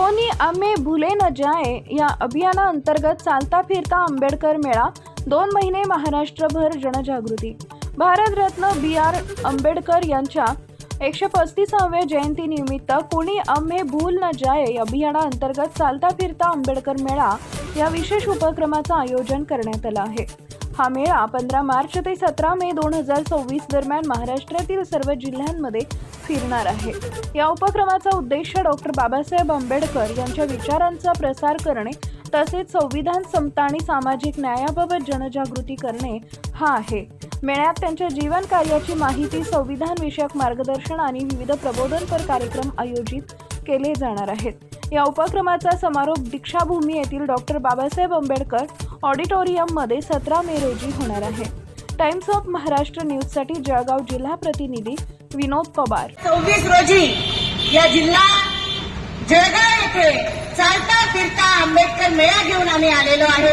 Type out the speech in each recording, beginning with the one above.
कोणी आम्हे भूले न जाए या अभियानाअंतर्गत चालता फिरता आंबेडकर मेळा 2 महिने महाराष्ट्रभर जनजागृती। भारतरत्न B.R. आंबेडकर यांच्या 135व्या जयंतीनिमित्त कोणी आम्हे भूल न जाए अभियानाअंतर्गत चालता फिरता आंबेडकर मेळा या विशेष उपक्रमाचं आयोजन करण्यात आलं आहे। हा मेळा 15 मार्च ते 17 मे 2024 दरम्यान महाराष्ट्रातील सर्व जिल्ह्यांमध्ये फिरणार आहे। या उपक्रमाचा उद्देश डॉक्टर बाबासाहेब आंबेडकर यांच्या विचारांचा प्रसार करणे तसेच संविधान समता आणि सामाजिक न्यायाबाबत जनजागृती करणे हा आहे। मेळ्यात त्यांच्या जीवन कार्याची माहिती, संविधान विषयक मार्गदर्शन आणि विविध प्रबोधनपर कार्यक्रम आयोजित केले जाणार आहेत। या उपक्रमाचा समारोप दीक्षाभूमी येथील डॉक्टर बाबासाहेब आंबेडकर ऑडिटोरियममध्ये 17 मे रोजी होणार आहे। टाइम्स ऑफ महाराष्ट्र न्यूजसाठी जळगाव जिल्हा प्रतिनिधी विनोद पवार। 26 रोजी या जिल्हा जळगाव येथे चालता फिरता आंबेडकर मेळा घेऊन आम्ही आलेलो आहे।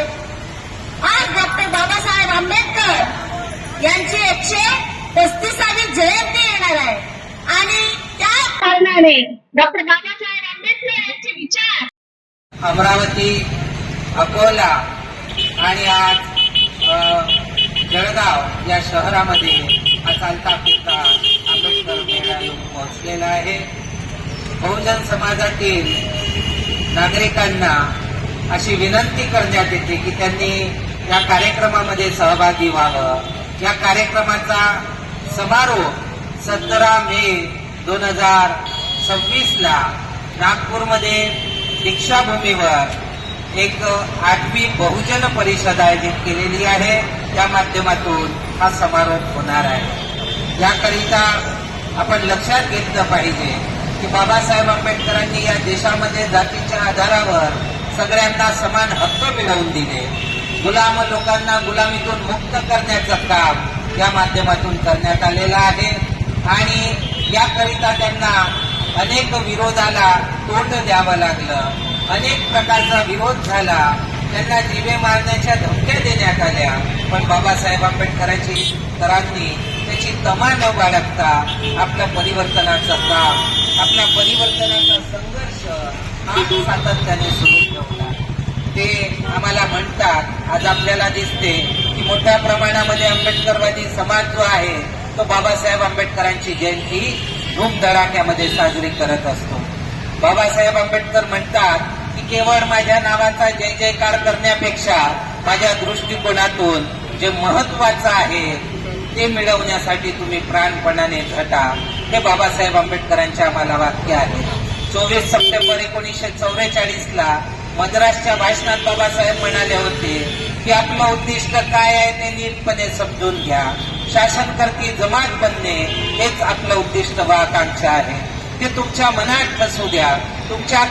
आज डॉक्टर बाबासाहेब आंबेडकर यांची 135वी जयंती येणार आहे आणि त्या कारणाने डॉक्टर बाबासाहेब आंबेडकर यांचे विचार अमरावती, अकोला आणि आज जळगाव या शहरामध्ये हा चालता फिरता आंबेडकर मेळा येऊन पोहोचलेला आहे। बहुजन समाजातील नागरिकांना अशी विनंती करण्यात येते की त्यांनी या कार्यक्रमामध्ये सहभागी व्हावं। या कार्यक्रमाचा समारोप 17 मे 2026 ला नागपूरमध्ये दीक्षाभूमीवर एक 8वी बहुजन परिषद आयोजित केलेली आहे। त्या माध्यमातून हा समारोप होणार आहे। याकरिता आपण लक्षात घेतलं पाहिजे की बाबासाहेब आंबेडकरांनी या देशामध्ये जातीच्या आधारावर सगळ्यांना समान हक्क मिळवून दिले। गुलाम लोकांना गुलामीतून मुक्त करण्याचं काम या माध्यमातून करण्यात आलेलं आहे आणि याकरिता त्यांना अनेक विरोधाला तोंड द्यावं लागलं। अनेक प्रकारचा विरोध झाला, त्यांना जीवे मारण्याच्या धमक्या देण्यात आल्या, पण बाबासाहेब आंबेडकरांनी त्याची तमा न बाळगता आपल्या परिवर्तनाचं काम, आपल्या परिवर्तनाचा संघर्ष हा सातत्याने सुरू ठेवला। ते आम्हाला म्हणतात, आज आपल्याला दिसते की मोठ्या प्रमाणामध्ये आंबेडकरवादी समाज जो आहे तो बाबासाहेब आंबेडकरांची जयंती धूमधडाक्यामध्ये साजरी करत असतो। बाबासाहेब आंबेडकर म्हणतात की केवळ माझ्या नावाचा जय जयकार करण्यापेक्षा माझ्या दृष्टिकोनातून जे महत्वाचं आहे ते मिळवण्यासाठी तुम्ही प्राणपणाने झटा। हे बाबासाहेब आंबेडकरांचे आम्हाला वाक्य आहे। 24 सप्टेंबर 1944 ला मद्रासच्या भाषणात बाबासाहेब म्हणाले होते की आपलं उद्दिष्ट काय आहे ते नीटपणे समजून घ्या। शासनकर्ती जमात बनणे हेच आपलं उद्दिष्ट व आकांक्षा आहे। ते तुमच्या मनात बसू द्या, तुमच्या